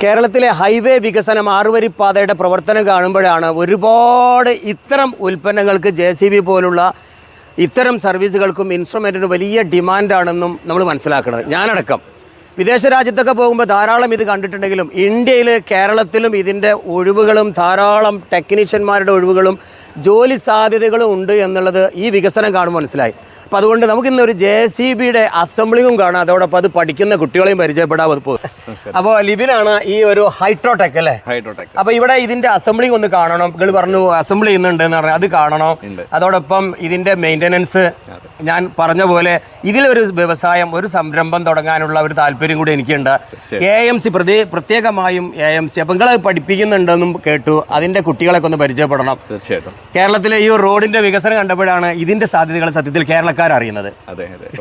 കേരളത്തിലെ ഹൈവേ വികസനം ആറുവരിപ്പാതയുടെ പ്രവർത്തനം കാണുമ്പോഴാണ് ഒരുപാട് ഇത്തരം ഉൽപ്പന്നങ്ങൾക്ക് JCB പോലുള്ള ഇത്തരം സർവീസുകൾക്കും ഇൻസ്ട്രുമെൻറ്റിന് വലിയ ഡിമാൻഡാണെന്നും നമ്മൾ മനസ്സിലാക്കുന്നത്. ഞാനടക്കം വിദേശ രാജ്യത്തൊക്കെ പോകുമ്പോൾ ധാരാളം ഇത് കണ്ടിട്ടുണ്ടെങ്കിലും ഇന്ത്യയിൽ കേരളത്തിലും ഇതിൻ്റെ ഒഴിവുകളും ധാരാളം ടെക്നീഷ്യന്മാരുടെ ഒഴിവുകളും ജോലി സാധ്യതകളും ഉണ്ട് എന്നുള്ളത് ഈ വികസനം കാണുമ്പോൾ മനസ്സിലായി. അപ്പോൾ അതുകൊണ്ട് നമുക്കിന്നൊരു JCBയുടെ അസംബ്ലിങ്ങും കാണാം, അതോടൊപ്പം അത് പഠിക്കുന്ന കുട്ടികളെയും പരിചയപ്പെടാൻ പോകും. അപ്പോൾ ലിബിനാണ് ഈ ഒരു ഹൈഡ്രോടെക് അല്ലേ? ഹൈഡ്രോടെക്. അപ്പോൾ ഇവിടെ ഇതിൻ്റെ അസംബ്ലിങ് ഒന്ന് കാണണം. നിങ്ങൾ പറഞ്ഞു അസംബിൾ ചെയ്യുന്നുണ്ട് എന്ന് പറഞ്ഞാൽ അത് കാണണം. അതോടൊപ്പം ഇതിൻ്റെ മെയിൻ്റനൻസ്, ഞാൻ പറഞ്ഞ പോലെ ഇതിലൊരു വ്യവസായം, ഒരു സംരംഭം തുടങ്ങാനുള്ള ഒരു താല്പര്യം കൂടി എനിക്കുണ്ട്. AMC പ്രത്യേകമായും AMC അപ്പം നിങ്ങളത് പഠിപ്പിക്കുന്നുണ്ടെന്നും കേട്ടു. അതിൻ്റെ കുട്ടികളൊക്കെ ഒന്ന് പരിചയപ്പെടണം. തീർച്ചയായിട്ടും കേരളത്തിലെ ഈ റോഡിൻ്റെ വികസനം കണ്ടപ്പോഴാണ് ഇതിൻ്റെ സാധ്യതകൾ സത്യത്തിൽ കേരളക്കാരറിയുന്നത്.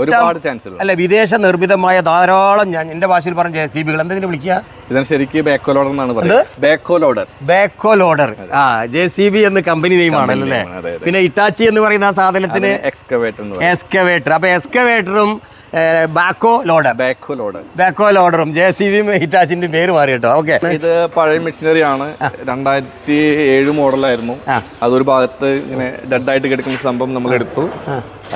ഒരുപാട് ചാൻസ് അല്ല, വിദേശ നിർമ്മിതമായ ധാരാളം, ഞാൻ എൻ്റെ ഭാഷയിൽ പറഞ്ഞ JCBകൾ എന്തെങ്കിലും വിളിക്കുക, ഇതിന് ശരിക്കും ബാക്കോ ലോഡർ എന്നാണ് പറയുന്നത്. ബാക്കോ ലോഡർ. ആ, JCB എന്ന കമ്പനി നെയിമാണല്ലേ. പിന്നെ ഇറ്റാച്ചി എന്ന് പറയുന്ന ആ സാധനത്തിന് എക്സ്കവേറ്റർ. അപ്പൊ എക്സ്കവേറ്ററും ബാക്കോ ലോഡറും JCBയും ഹിറ്റാച്ചിന്റെ പേര് മാറി കേട്ടോ. ഓക്കെ, ഇത് പഴയ മെഷീനറി ആണ്. 2007 മോഡലായിരുന്നു. അതൊരു ഭാഗത്ത് ഇങ്ങനെ ഡെഡായിട്ട് കിടക്കുന്ന സംഭവം നമ്മൾ എടുത്തു.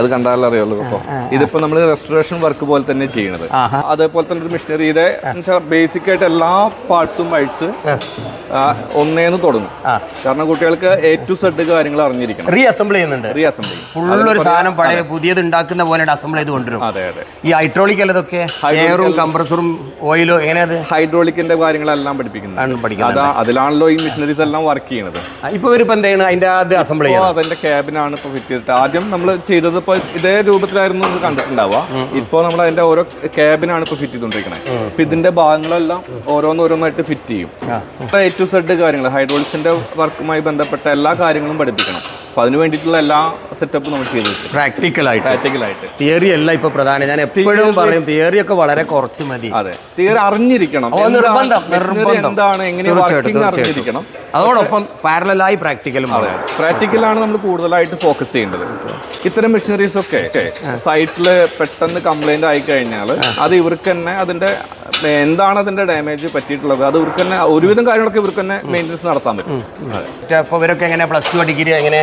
അത് കണ്ടാലേ അറിയുള്ളൂ. ഇപ്പൊ ഇതിപ്പോ നമ്മൾ റെസ്റ്റോറേഷൻ വർക്ക് പോലെ തന്നെ ചെയ്യണത്. അതേപോലെ തന്നെ ഒരു മെഷീനറി. ഇത് ബേസിക് ആയിട്ട് എല്ലാ പാർട്സും അഴിച്ച് ഒന്നേന്ന് തുടങ്ങും. കാരണം കുട്ടികൾക്ക് A to Z കാര്യങ്ങൾ അറിഞ്ഞിരിക്കണം. റീഅസംബിൾ ഫുൾ ഒരു സാധനം പഴയ പുതിയത് ഉണ്ടാക്കുന്ന പോലെ അസംബിൾ ചെയ്ത് കൊണ്ടുവരും. അതെ. ഈ ഹൈഡ്രോളിക് അല്ലതൊക്കെ എയറും കംപ്രസറും ഓയിലോ എങ്ങനെയത് ഹൈഡ്രോളിക്കിന്റെ കാര്യങ്ങളെല്ലാം പഠിപ്പിക്കുന്നത്. അതിലാണല്ലോ ഈ മെഷീനറീസ് എല്ലാം വർക്ക് ചെയ്യുന്നത്. ഇപ്പൊ ഇവരിപ്പോ എന്താണ് അതിന്റെ അത് അസംബിൾ ചെയ്യുന്നത്? അതിന്റെ ക്യാബിനാണ് ഇപ്പൊ ഫിറ്റ് ചെയ്തിട്ട്. ആദ്യം നമ്മൾ ചെയ്തത് ഇപ്പൊ ഇതേ രൂപത്തിലായിരുന്നു നമ്മൾ കണ്ടിട്ടുണ്ടാവുക. ഇപ്പൊ നമ്മൾ അതിന്റെ ഓരോ ക്യാബിനാണ് ഇപ്പൊ ഫിറ്റ് ചെയ്തോണ്ടിരിക്കുന്നത്. ഇപ്പൊ ഇതിന്റെ ഭാഗങ്ങളെല്ലാം ഓരോന്നോരോന്നായിട്ട് ഫിറ്റ് ചെയ്യും. A to Z കാര്യങ്ങൾ, ഹൈഡ്രോളിക്സിന്റെ വർക്കുമായി ബന്ധപ്പെട്ട എല്ലാ കാര്യങ്ങളും പഠിപ്പിക്കണം. അപ്പൊ അതിന് വേണ്ടിയിട്ടുള്ള എല്ലാ സെറ്റപ്പും നമ്മൾ ചെയ്തിട്ടുണ്ട്. പ്രാക്ടിക്കലായിട്ട് തിയറി അല്ല ഇപ്പൊ പ്രധാനം. ഞാൻ എപ്പോഴും പറയും തിയറി ഒക്കെ വളരെ കുറച്ച് മതി. അതെ, തിയറി അറിഞ്ഞിരിക്കണം. എന്താണ്, എങ്ങനെ വർക്കിംഗ് അറിഞ്ഞിരിക്കണം. അതോടൊപ്പം പാരലലായി പ്രാക്ടിക്കലാണ് നമ്മൾ കൂടുതലായിട്ട് ഫോക്കസ് ചെയ്യേണ്ടത്. ഇത്തരം മെഷീനറീസ് ഒക്കെ സൈറ്റില് പെട്ടെന്ന് കംപ്ലൈന്റ് ആയി കഴിഞ്ഞാൽ അത് ഇവർക്ക് തന്നെ അതിന്റെ എന്താണ് അതിന്റെ ഡാമേജ് പറ്റിയിട്ടുള്ളത്, അത് ഇവർക്ക് തന്നെ ഒരുവിധം കാര്യങ്ങളൊക്കെ ഇവർക്ക് തന്നെ മെയിൻ്റനൻസ് നടത്താൻ പറ്റും. ഇവരൊക്കെ എങ്ങനെ +2 ഡിഗ്രി എങ്ങനെ?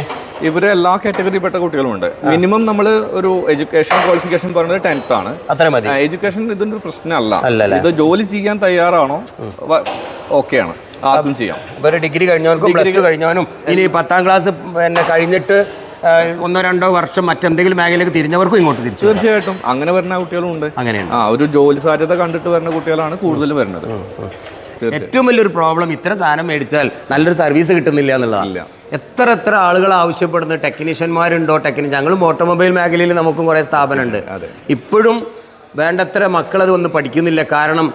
ഇവര് എല്ലാ കാറ്റഗറിപ്പെട്ട കുട്ടികളുമുണ്ട്. മിനിമം നമ്മൾ ഒരു എഡ്യൂക്കേഷൻ ക്വാളിഫിക്കേഷൻ പറയുന്നത് 10th ആണ്. അത്ര മതി. എഡ്യൂക്കേഷൻ ഇതിന്റെ ഒരു പ്രശ്നമല്ല. ഇത് ജോലി ചെയ്യാൻ തയ്യാറാണോ ഓക്കെയാണ്, ആദ്യം ചെയ്യാം. ഒരു ഡിഗ്രി കഴിഞ്ഞവനും +2 കഴിഞ്ഞവനും ഇനി 10ാം ക്ലാസ് പിന്നെ കഴിഞ്ഞിട്ട് 1-2 വർഷം മറ്റെന്തെങ്കിലും മേഖലയിലേക്ക് തിരിഞ്ഞവർക്കും ഇങ്ങോട്ട് തിരിച്ചു. തീർച്ചയായിട്ടും അങ്ങനെ വരുന്ന കുട്ടികളുണ്ട്. അങ്ങനെയാണ്. ഒരു ജോലി സാധ്യത കണ്ടിട്ട് വരുന്ന കുട്ടികളാണ് കൂടുതൽ വരുന്നത്. ഏറ്റവും വലിയൊരു പ്രോബ്ലം ഇത്തരം സാധനം മേടിച്ചാൽ നല്ലൊരു സർവീസ് കിട്ടുന്നില്ല എന്നുള്ളതാണ്. എത്ര ആളുകൾ ആവശ്യപ്പെടുന്ന ടെക്നീഷ്യന്മാരുണ്ടോ? ഞങ്ങളും ഓട്ടോമൊബൈൽ മേഖലയിൽ നമുക്കും കുറേ സ്ഥാപനമുണ്ട്. ഇപ്പോഴും വേണ്ടത്ര മക്കളത് ഒന്ന് പഠിക്കുന്നില്ല. കാരണം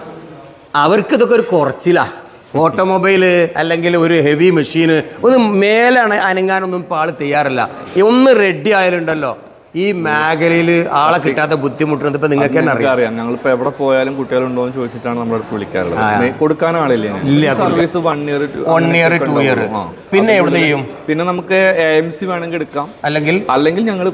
അവർക്ക് ഇതൊക്കെ ഒരു കുറച്ചിലാണ്. ഓട്ടോമൊബൈല് അല്ലെങ്കിൽ ഒരു ഹെവി മെഷീന് ഒന്ന് മേലെ അനങ്ങാനൊന്നും ഇപ്പോൾ ആൾ തയ്യാറല്ല. ഒന്ന് റെഡി ആയാലുണ്ടല്ലോ ഈ മേഖലയിൽ ആളെ കിട്ടാത്ത ബുദ്ധിമുട്ടുണ്ട്. ഇപ്പൊ നിങ്ങൾക്ക് തന്നെ അറിയാം. ഞങ്ങളിപ്പോ എവിടെ പോയാലും കുട്ടികളുണ്ടോ എന്ന് ചോദിച്ചിട്ടാണ് നമ്മുടെ അടുത്ത് വിളിക്കാറുള്ളത്. കൊടുക്കാനും ആളില്ല. Service 1 year 2 year. പിന്നെ എവിടെ ചെയ്യും? പിന്നെ നമുക്ക് AMC വേണമെങ്കിൽ എടുക്കാം, അല്ലെങ്കിൽ ഞങ്ങൾ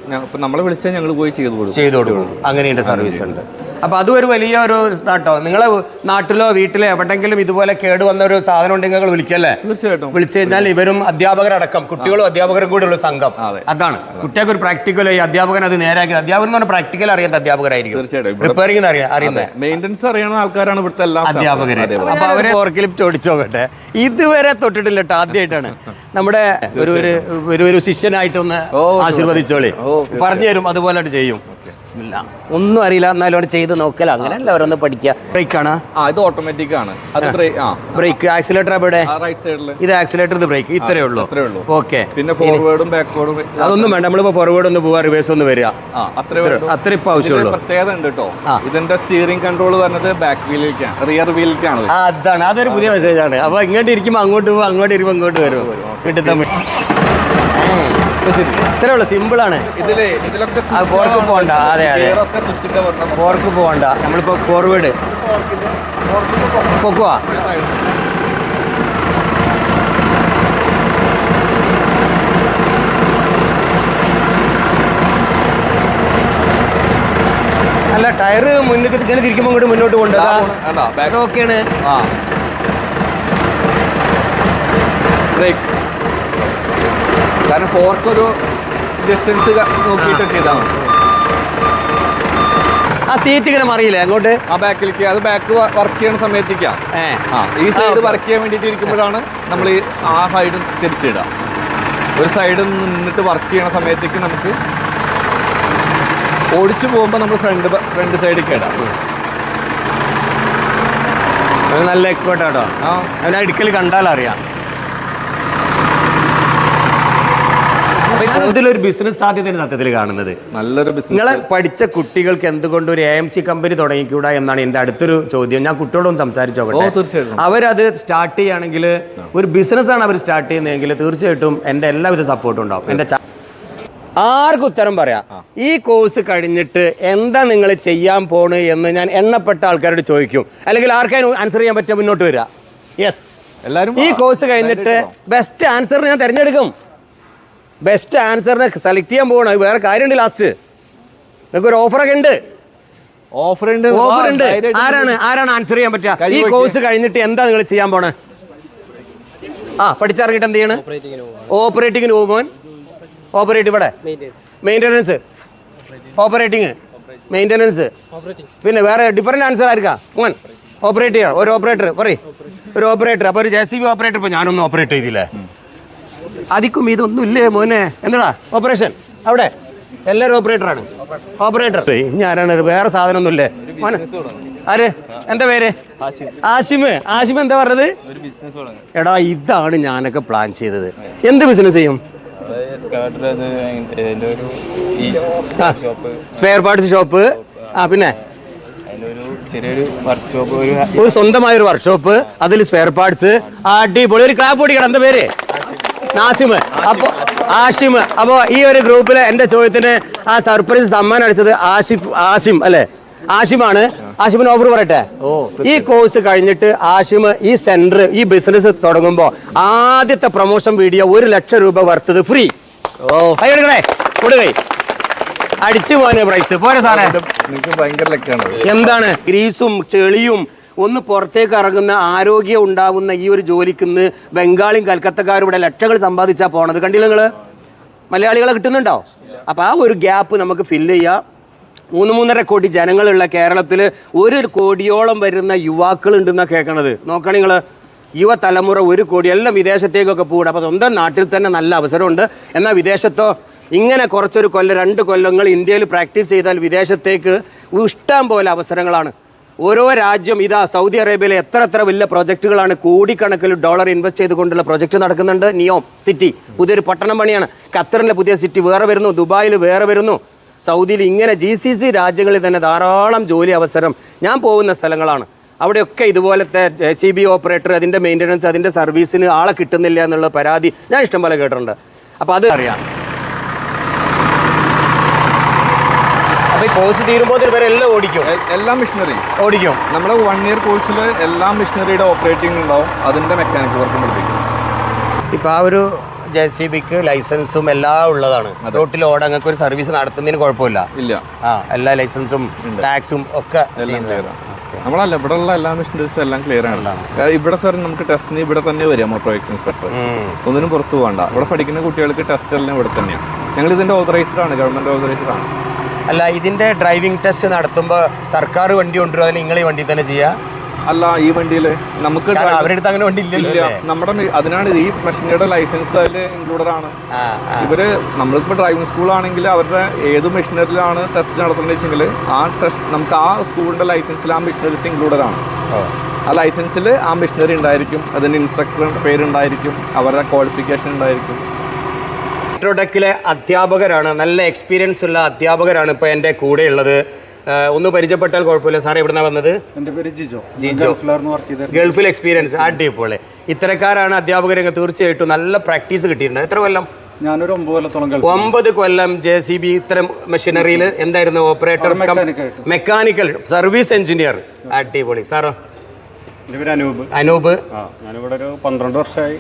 നമ്മളെ വിളിച്ചാൽ ഞങ്ങൾ പോയി ചെയ്തു കൊടുക്കും. അങ്ങനെയുണ്ട്, സർവീസ് ഉണ്ട്. അപ്പൊ അതും ഒരു വലിയ ഒരു ഇതാട്ടോ. നിങ്ങളെ നാട്ടിലോ വീട്ടിലോ എവിടെങ്കിലും ഇതുപോലെ കേടുവന്ന ഒരു സാധനം ഉണ്ടെങ്കിൽ വിളിക്കല്ലേ? തീർച്ചയായിട്ടും. വിളിച്ചു കഴിഞ്ഞാൽ ഇവരും അധ്യാപകരടക്കം, കുട്ടികളും അധ്യാപകരും കൂടെ ഉള്ള സംഘം. അതാണ് കുട്ടികൾക്ക് ഒരു പ്രാക്ടിക്കൽ. ഈ അധ്യാപകൻ അത് നേരാക്കി, അധ്യാപകൻ എന്ന് പറഞ്ഞാൽ പ്രാക്ടിക്കൽ അറിയാത്ത അധ്യാപകരായിരിക്കും. തീർച്ചയായിട്ടും. റിപ്പയറിംഗ് അറിയുന്നത്, മെയിൻ്റനൻസ് അറിയുന്ന ആൾക്കാരാണ് ഇവിടുത്തെ എല്ലാ അധ്യാപകര്. അപ്പൊ അവരെ ഫോർക്ക് ലിഫ്റ്റ് ഓടിച്ചോക്കട്ടെ. ഇതുവരെ തൊട്ടിട്ടില്ല കേട്ടോ, ആദ്യമായിട്ടാണ്. നമ്മുടെ ഒരു ശിഷ്യനായിട്ടൊന്ന് ആശീർവദിച്ചോളി, പറഞ്ഞു തരും, അതുപോലെ ചെയ്യും. ഒന്നും അറിയില്ല എന്നാലും ചെയ്ത് നോക്കല. അങ്ങനെയല്ല, അവരൊന്ന് പഠിക്കുക. ബ്രേക്കാണ്, ഇത് ഓട്ടോമാറ്റിക് ആണ്. ബ്രേക്ക് ആക്സിലേറ്റർ എവിടെ? റൈറ്റ് സൈഡിൽ. ഇത് ആക്സിലേറ്റർ, ഇത് ബ്രേക്ക്. ഇത്രയേ ഉള്ളൂ. ഓക്കെ. പിന്നെ ഫോർവേഡും ബാക്ക്വേർഡും അതൊന്നും വേണ്ട. നമ്മളിപ്പോ ഫോർവേഡ് ഒന്ന് പോവാ, റിവേഴ്സ് ഒന്ന് വരിക, അത്ര ഇപ്പൊ ആവശ്യമുള്ളൂ. പ്രത്യേകത ഉണ്ട് കേട്ടോ. ഇതിന്റെ സ്റ്റിയറിംഗ് കൺട്രോൾ വരുന്നത് ബാക്ക് വീലിലേക്കാണ്, റിയർ വീലിലേക്കാണ്. അതാണ്, അതൊരു പുതിയ മെസ്സേജ് ആണ്. അപ്പൊ ഇങ്ങോട്ട് ഇരിക്കുമ്പോൾ അങ്ങോട്ട് പോകും, അങ്ങോട്ട് ഇരിക്കുമ്പോൾ അങ്ങോട്ട് വരും. കിട്ടുന്ന ഇത്രേ ഉള്ളൂ, സിമ്പിളാണ്. ഇതിലൊക്കെ ഫോർക്ക് പോകണ്ട. അതെ, ഫോർക്ക് പോകണ്ട. നമ്മളിപ്പോ ഫോർവേഡ് പൊക്കുവാ. അല്ല, ടയറ് മുന്നിൽ ഇങ്ങനെ തിരിക്കുമ്പോൾ ഇങ്ങോട്ട് മുന്നോട്ട് കൊണ്ടുപോകാം. ഓക്കെയാണ്. ബ്രേക്ക്. കാരണം ഫോർക്ക് ഒരു ഡിസ്റ്റൻസ് നോക്കിയിട്ട് ചെയ്താൽ മതി. ആ സീറ്റ് ഇങ്ങനെ മറിയില്ലേ അങ്ങോട്ട്? ആ ബാക്കിലേക്ക്, അത് ബാക്ക് വർക്ക് ചെയ്യുന്ന സമയത്തേക്കാം. ഈ സൈഡ് വർക്ക് ചെയ്യാൻ വേണ്ടിയിട്ട് ഇരിക്കുമ്പോഴാണ് നമ്മൾ ആ സൈഡ് തിരിച്ചിടുക. ഒരു സൈഡ് നിന്നിട്ട് വർക്ക് ചെയ്യണ സമയത്തേക്ക് നമുക്ക് ഓടിച്ചു പോകുമ്പോൾ നമ്മൾ ഫ്രണ്ട് സൈഡിലേക്ക് ഇടാം. നല്ല എക്സ്പേർട്ട് ആട്ടോ. അവനെ അടുക്കൽ കണ്ടാൽ അറിയാം. ഇതിലൊരു ബിസിനസ് സാധ്യതയാണ് സത്യത്തിൽ കാണുന്നത്. നല്ലൊരു ബിസിനസ്. നിങ്ങളെ പഠിച്ച കുട്ടികൾക്ക് എന്തുകൊണ്ട് ഒരു AMC കമ്പനി തുടങ്ങിക്കൂടാ എന്നാണ് എൻ്റെ അടുത്തൊരു ചോദ്യം. ഞാൻ കുട്ടികളോടൊന്നും സംസാരിച്ചോട്ടെ. തീർച്ചയായിട്ടും അവരത് സ്റ്റാർട്ട് ചെയ്യുകയാണെങ്കിൽ, ഒരു ബിസിനസ്സാണ് അവർ സ്റ്റാർട്ട് ചെയ്യുന്നതെങ്കിൽ തീർച്ചയായിട്ടും എൻ്റെ എല്ലാവിധ സപ്പോർട്ടും ഉണ്ടാവും. എൻ്റെ ആർക്കും ഉത്തരം പറയാം. ഈ കോഴ്സ് കഴിഞ്ഞിട്ട് എന്താ നിങ്ങൾ ചെയ്യാൻ പോണ് എന്ന് ഞാൻ എണ്ണപ്പെട്ട ആൾക്കാരോട് ചോദിക്കും. അല്ലെങ്കിൽ ആർക്കാരും ആൻസർ ചെയ്യാൻ പറ്റുക മുന്നോട്ട് വരിക. യെസ്, എല്ലാവരും ഈ കോഴ്സ് കഴിഞ്ഞിട്ട് ബെസ്റ്റ് ആൻസർ ഞാൻ തിരഞ്ഞെടുക്കും. ബെസ്റ്റ് ആൻസറിനെ സെലക്ട് ചെയ്യാൻ പോകണം. വേറെ കാര്യമുണ്ട്. ലാസ്റ്റ് നിങ്ങൾക്ക് ഒരു ഓഫറൊക്കെ ഉണ്ട്. ഓഫർ ഉണ്ട്. ആരാണ് ആൻസർ ചെയ്യാൻ പറ്റുക? ഈ കോഴ്സ് കഴിഞ്ഞിട്ട് എന്താ നിങ്ങൾ ചെയ്യാൻ പോണേ? പഠിച്ചിറങ്ങിയിട്ട് എന്ത് ചെയ്യണം? ഓപ്പറേറ്റിങ്ങിന് പോകുമ്പോൾ ഓപ്പറേറ്റ് ഇവിടെ മെയിൻ്റനൻസ്, ഓപ്പറേറ്റിങ്, മെയിൻ്റനൻസ്, പിന്നെ വേറെ ഡിഫറെൻറ്റ് ആൻസർ ആയിരിക്കാം. മോൻ ഓപ്പറേറ്റ് ചെയ്യാം. ഒരു ഓപ്പറേറ്റർ പറയും, ഒരു ഓപ്പറേറ്റർ. അപ്പോൾ ഒരു JCB ഓപ്പറേറ്റർ. ഇപ്പോൾ ഞാനൊന്നും ഓപ്പറേറ്റ് ചെയ്തില്ലേ? അതിക്കും ഇതൊന്നും ഇല്ലേ മോനെ? എന്താ ഓപ്പറേഷൻ അവിടെ എല്ലാവരും ഓപ്പറേറ്ററാണ്. ഓപ്പറേറ്റർ ഞാനാണ്. വേറെ സാധനമൊന്നുമില്ലേ മോനെ? ആര്? എന്താ പേര്? ആഷിം. ആഷിം എന്താ പറഞ്ഞത്? എടാ ഇതാണ് ഞാനൊക്കെ പ്ലാൻ ചെയ്തത്. എന്ത് ബിസിനസ് ചെയ്യും? Spare parts shop. പിന്നെ ഒരു സ്വന്തമായ ഒരു വർക്ക്ഷോപ്പ്, അതിൽ സ്പെയർ പാർട്സ്. അടിപൊളി. ഒരു ക്ലാപ്പ് ഓടിക്കണം. എന്താ പേര്? നാസിം. അപ്പോൾ ആഷിം. അപ്പോൾ ഈ ഒരു ഗ്രൂപ്പിൽ എൻ്റെ ചോദ്യത്തിന് ആ സർപ്രൈസ് സമ്മാനം അടിച്ചത് ആഷിം അല്ലേ? ആഷിമാണ്. ആഷിമിന് ഓഫർ പറയട്ടെ. ഈ കോഴ്സ് കഴിഞ്ഞിട്ട് ആഷിം ഈ സെന്റർ, ഈ ബിസിനസ് തുടങ്ങുമ്പോൾ ആദ്യത്തെ പ്രൊമോഷൻ വീഡിയോ 1 ലക്ഷം രൂപ വർത്തത് ഫ്രീ. എടുക്കണേ, കൊടുക്കേ, അടിച്ചു പോകാൻ പ്രൈസ് പോരെ സാറേ? ഭയങ്കര ലക്കാണ്. എന്താണ് ഗ്രീസും ചെളിയും ഒന്ന് പുറത്തേക്ക് ഇറങ്ങുന്ന ആരോഗ്യം ഉണ്ടാവുന്ന ഈ ഒരു ജോലിക്കുന്ന് ബംഗാളിയും കൽക്കത്തക്കാരും ഇവിടെ ലക്ഷങ്ങൾ സമ്പാദിച്ചാൽ പോണത് കണ്ടില്ല നിങ്ങൾ? മലയാളികളെ കിട്ടുന്നുണ്ടോ? അപ്പോൾ ആ ഒരു ഗ്യാപ്പ് നമുക്ക് ഫില്ല് ചെയ്യാം. 3-3.5 കോടി ജനങ്ങളുള്ള കേരളത്തിൽ 1 കോടിയോളം വരുന്ന യുവാക്കളുണ്ടെന്നാണ് കേൾക്കണത്. നോക്കണം നിങ്ങൾ, യുവതലമുറ 1 കോടി. എല്ലാം വിദേശത്തേക്കൊക്കെ പോകണം. അപ്പോൾ സ്വന്തം നാട്ടിൽ തന്നെ നല്ല അവസരമുണ്ട്. എന്നാൽ വിദേശത്തോ ഇങ്ങനെ കുറച്ചൊരു കൊല്ലം 2 കൊല്ലങ്ങൾ ഇന്ത്യയിൽ പ്രാക്ടീസ് ചെയ്താൽ വിദേശത്തേക്ക് ഇഷ്ടം പോലെ അവസരങ്ങളാണ്. ഓരോ രാജ്യം, ഇതാ സൗദി അറേബ്യയിലെ എത്ര വലിയ പ്രൊജക്റ്റുകളാണ്, കോടിക്കണക്കിൽ ഡോളർ ഇൻവെസ്റ്റ് ചെയ്തുകൊണ്ടുള്ള പ്രൊജക്റ്റ് നടക്കുന്നുണ്ട്. നിയോം സിറ്റി പുതിയൊരു പട്ടണം പണിയാണ്. ഖത്തറിൻ്റെ പുതിയ സിറ്റി വേറെ വരുന്നു, ദുബായിൽ വേറെ വരുന്നു, സൗദിയിൽ. ഇങ്ങനെ GCC രാജ്യങ്ങളിൽ തന്നെ ധാരാളം ജോലി അവസരം ഞാൻ പോകുന്ന സ്ഥലങ്ങളാണ്. അവിടെയൊക്കെ ഇതുപോലത്തെ JCB ഓപ്പറേറ്റർ, അതിൻ്റെ മെയിൻ്റനൻസ്, അതിൻ്റെ സർവീസിന് ആളെ കിട്ടുന്നില്ല എന്നുള്ള പരാതി ഞാൻ ഇഷ്ടംപോലെ കേട്ടിട്ടുണ്ട്. അപ്പോൾ അത് അറിയാം. അപ്പോൾ ഈ കോഴ്സ് തീരുമ്പോൾ ഇവരെ എല്ലാം ഓടിക്കും, എല്ലാ മെഷീനറി ഓടിക്കും. നമ്മുടെ 1 ഇയർ കോഴ്സിൽ എല്ലാ മെഷീനറിയുടെ ഓപ്പറേറ്റിംഗ് ഉണ്ടാവും, അതിൻ്റെ മെക്കാനിക് വർക്കും പഠിപ്പിക്കും. ഇപ്പോൾ ആ ഒരു JCBക്ക് ലൈസൻസും എല്ലാം ഉള്ളതാണ്. റോട്ടിൽ ഓടാൻ നിങ്ങൾക്ക് ഒരു സർവീസ് നടത്തുന്നതിന് കുഴപ്പമില്ല. ഇല്ല, എല്ലാ ലൈസൻസും ടാക്സും ഒക്കെ നമ്മളല്ല, ഇവിടെ ഉള്ള എല്ലാ മെഷീനറീസും എല്ലാം ക്ലിയർ ആണ്. ഇവിടെ സാർ നമുക്ക് ടെസ്റ്റിന് ഇവിടെ തന്നെ വരിക. മോട്ടോർ വെഹിക്കിൾ ഇൻസ്പെക്ടർ ഒന്നിനും പുറത്തു പോകണ്ട. ഇവിടെ പഠിക്കുന്ന കുട്ടികൾക്ക് ടെസ്റ്റ് എല്ലാം ഇവിടെ തന്നെയാണ്. ഞങ്ങൾ ഇതിൻ്റെ ഓതറൈസ്ഡ് ആണ്, ഗവൺമെൻറ് ഓതറൈസ്ഡ് ആണ്. അല്ല, ഇതിൻ്റെ ഡ്രൈവിംഗ് ടെസ്റ്റ് നടത്തുമ്പോൾ സർക്കാർ വണ്ടി കൊണ്ടുവരും, അതിന് നിങ്ങൾ ഈ വണ്ടി തന്നെ ചെയ്യുക? അല്ല, ഈ വണ്ടിയിൽ നമുക്ക് അവരുടെ അടുത്ത് അങ്ങനെ വണ്ടി ഇല്ല. നമ്മുടെ അതിനാണ് ഈ മെഷീനറിയുടെ ലൈസൻസ് അതിൽ ഇൻക്ലൂഡഡ് ആണ്. ഇവര് നമ്മളിപ്പോൾ ഡ്രൈവിംഗ് സ്കൂളാണെങ്കിൽ അവരുടെ ഏത് മെഷീനറിയിലാണ് ടെസ്റ്റ് നടത്തുന്നത് വെച്ചെങ്കിൽ ആ ടെസ്റ്റ് നമുക്ക് ആ സ്കൂളിന്റെ ലൈസൻസിൽ ആ മെഷീനറീസ് ഇൻക്ലൂഡഡ് ആണ്. ആ ലൈസൻസിൽ ആ മെഷീനറി ഉണ്ടായിരിക്കും, അതിന് ഇൻസ്ട്രക്ടറുടെ പേരുണ്ടായിരിക്കും, അവരുടെ ക്വാളിഫിക്കേഷൻ ഉണ്ടായിരിക്കും. മെട്രോടെക്കിലെ അധ്യാപകരാണ്, നല്ല എക്സ്പീരിയൻസ് ഉള്ള അധ്യാപകരാണ് ഇപ്പോൾ എൻ്റെ കൂടെ ഉള്ളത്. ഒന്ന് പരിചയപ്പെട്ടാൽ കുഴപ്പമില്ല. സാറേ എവിടുന്നാണ് വന്നത്? എൻ്റെ പേര് ജിജോ. ഗൾഫിൽ എക്സ്പീരിയൻസ് അടിപൊളി. ഇത്തരക്കാരാണ് അധ്യാപകരെ. തീർച്ചയായിട്ടും നല്ല പ്രാക്ടീസ് കിട്ടിയിട്ടുണ്ട്. എത്ര കൊല്ലം? ഞാനൊരു 9 കൊല്ലത്തോളം. 9 കൊല്ലം JCB ഇത്തരം മെഷീനറിയിൽ എന്തായിരുന്നു? Operator, mechanical service engineer. അടിപൊളി. സാറോ? അനൂപ്. ഞാനിവിടെ ഒരു 12 വർഷമായി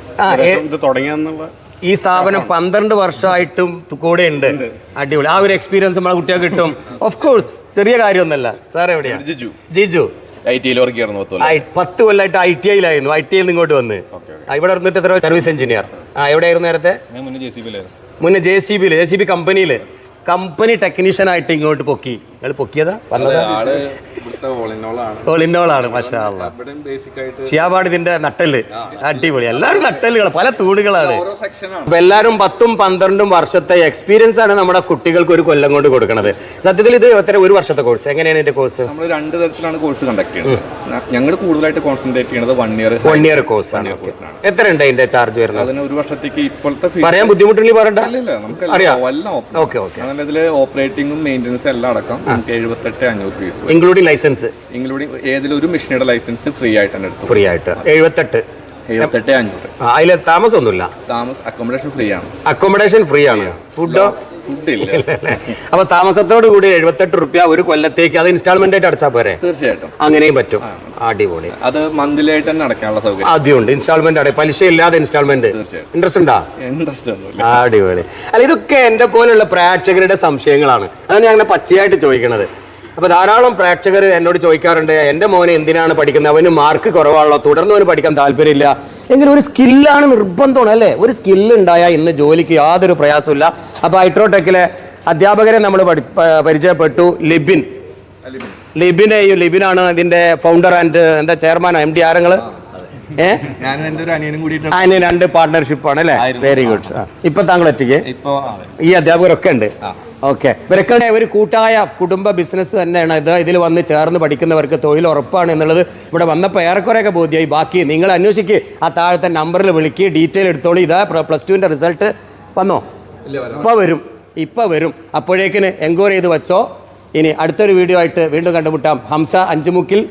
ഇത് തുടങ്ങിയെന്നുള്ള ഈ സ്ഥാപനം 12 വർഷമായിട്ടും കൂടെ ഉണ്ട്. അടിപൊളി. ആ ഒരു എക്സ്പീരിയൻസ് നമ്മളെ കുട്ടികൾക്ക് കിട്ടും. ഓഫ് കോഴ്സ് ചെറിയ കാര്യമൊന്നുമല്ല. സാർ എവിടെയാണ്? ജിജു. IT യിൽ വർക്ക് ചെയ്യണം. 10 കൊല്ലമായിട്ട് ITIയിലായിരുന്നു. ITIയിൽ നിന്ന് ഇങ്ങോട്ട് വന്ന് ഇവിടെ ഇരുന്നിട്ട് എത്ര സർവീസ് എഞ്ചിനീയർ. എവിടെയായിരുന്നു നേരത്തെ? മുന്നേ JCB കമ്പനിയിൽ കമ്പനി ടെക്നീഷ്യൻ ആയിട്ട് ഇങ്ങോട്ട് പൊക്കി. നിങ്ങൾ പൊക്കിയതാ വന്നത്? ഓളിനോളാണ്. മാഷാ അല്ലാ. ഷിയാബാണ് ഇതിന്റെ നട്ടല്. അടിപൊളി. എല്ലാവരും നട്ടലുകൾ, പല തൂണുകളാണ്. അപ്പൊ എല്ലാവരും 10-12 വർഷത്തെ എക്സ്പീരിയൻസ് ആണ് നമ്മുടെ കുട്ടികൾക്ക് ഒരു കൊല്ലം കൊണ്ട് കൊടുക്കുന്നത്. സത്യത്തിൽ ഇത് എത്ര ഒരു വർഷത്തെ കോഴ്സ്? എങ്ങനെയാണ് ഇതിന്റെ കോഴ്സ്? നമ്മൾ 2 തരത്തിലാണ് കോഴ്സ് കണ്ടക്ട് ചെയ്യുന്നത്. ഞങ്ങൾ കൂടുതലായിട്ട് കോൺസെൻട്രേറ്റ് ചെയ്യുന്നത് 1 ഇയർ കോഴ്സ് ആണ്. എത്ര ഉണ്ട് അതിന്റെ ചാർജ് വരുന്നത്? അതിന് ഒരു വർഷത്തേക്ക് ഇപ്പോഴത്തെ പറയാൻ ബുദ്ധിമുട്ടുണ്ടെങ്കിൽ പറയണ്ട. ഇതില് ഓപ്പറേറ്റിംഗും മെയിൻ്റെനൻസും എല്ലാം അടക്കം നമുക്ക് 78,500 ഫീസ്, ഇൻക്ലൂഡിംഗ് ലൈസൻസ്. ഇൻക്ലൂഡിംഗ് ഏതെങ്കിലും ഒരു മെഷീനുടെ ലൈസൻസ് ഫ്രീ ആയിട്ട് തന്നെ എടുത്തു. ഫ്രീ ആയിട്ട് 78,500. അതില് താമസമൊന്നുമില്ല. അക്കോമഡേഷൻ ഫ്രീ ആണ്. അക്കോമഡേഷൻ ഫ്രീ ആണ്. ഫുഡ് ഇല്ല. അപ്പൊ താമസത്തോട് കൂടി 78 റുപ്യ ഒരു കൊല്ലത്തേക്ക്. അത് ഇൻസ്റ്റാൾമെന്റ് ആയിട്ട് അടച്ചാൽ പോരെ? തീർച്ചയായിട്ടും അങ്ങനെയും പറ്റും. അടിപൊളി. അത് മന്ത്ലി ആയിട്ട് തന്നെ അടക്കാനുള്ള സൗകര്യം ആദ്യമുണ്ട്. ഇൻസ്റ്റാൾമെന്റ് ആണ്, പലിശ ഇല്ലാതെ ഇൻസ്റ്റാൾമെന്റ്. ഇൻട്രസ്റ്റ് ഉണ്ടോ? അടിപൊളി. അല്ല, ഇതൊക്കെ എന്റെ പോലുള്ള പ്രേക്ഷകരുടെ സംശയങ്ങളാണ്. അതാണ് ഞാൻ അങ്ങനെ പച്ചയായിട്ട് ചോദിക്കണത്. അപ്പൊ ധാരാളം പ്രേക്ഷകർ എന്നോട് ചോദിക്കാറുണ്ട്, എന്റെ മോനെ എന്തിനാണ് പഠിക്കുന്നത്, അവന് മാർക്ക് കുറവാണല്ലോ, തുടർന്ന് അവന് പഠിക്കാൻ താല്പര്യമില്ല. എങ്കിലും ഒരു സ്കില്ലാണ് നിർബന്ധമാണ് അല്ലേ? ഒരു സ്കില്ല് ഉണ്ടായാൽ ഇന്ന് ജോലിക്ക് യാതൊരു പ്രയാസമില്ല. അപ്പൊ ഹൈട്രോടെക്കിലെ അധ്യാപകരെ നമ്മൾ പരിചയപ്പെട്ടു. ലിബിനാണ് ഇതിന്റെ ഫൗണ്ടർ ആൻഡ് എന്താ ചെയർമാൻ, MD ആരങ്ങള്? അതിന് 2 പാർട്ട്ണർഷിപ്പ് ആണ് അല്ലേ? Very good. ഇപ്പൊ താങ്കൾ ഒറ്റയ്ക്ക്? ഈ അധ്യാപകരൊക്കെ ഉണ്ട്. ഓക്കെ. ഇവരൊക്കെ ഒരു കൂട്ടായ കുടുംബ ബിസിനസ് തന്നെയാണ് ഇത്. ഇതിൽ വന്ന് ചേർന്ന് പഠിക്കുന്നവർക്ക് തൊഴിൽ ഉറപ്പാണ് എന്നുള്ളത് ഇവിടെ വന്നപ്പോൾ ഏറെക്കുറെയൊക്കെ ബോധ്യമായി. ബാക്കി നിങ്ങൾ അന്വേഷിക്കുക, ആ താഴത്തെ നമ്പറിൽ വിളിക്കുക, ഡീറ്റെയിൽ എടുത്തോളൂ. ഇതാ +2ന്റെ റിസൾട്ട് വന്നോ? ഇപ്പൊ വരും. അപ്പോഴേക്കിന് എൻക്വയറി ചെയ്ത് വെച്ചോ. ഇനി അടുത്തൊരു വീഡിയോ ആയിട്ട് വീണ്ടും കണ്ടുമുട്ടാം. ഹംസ 5 മുക്കിൽ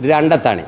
2 ത്താണി.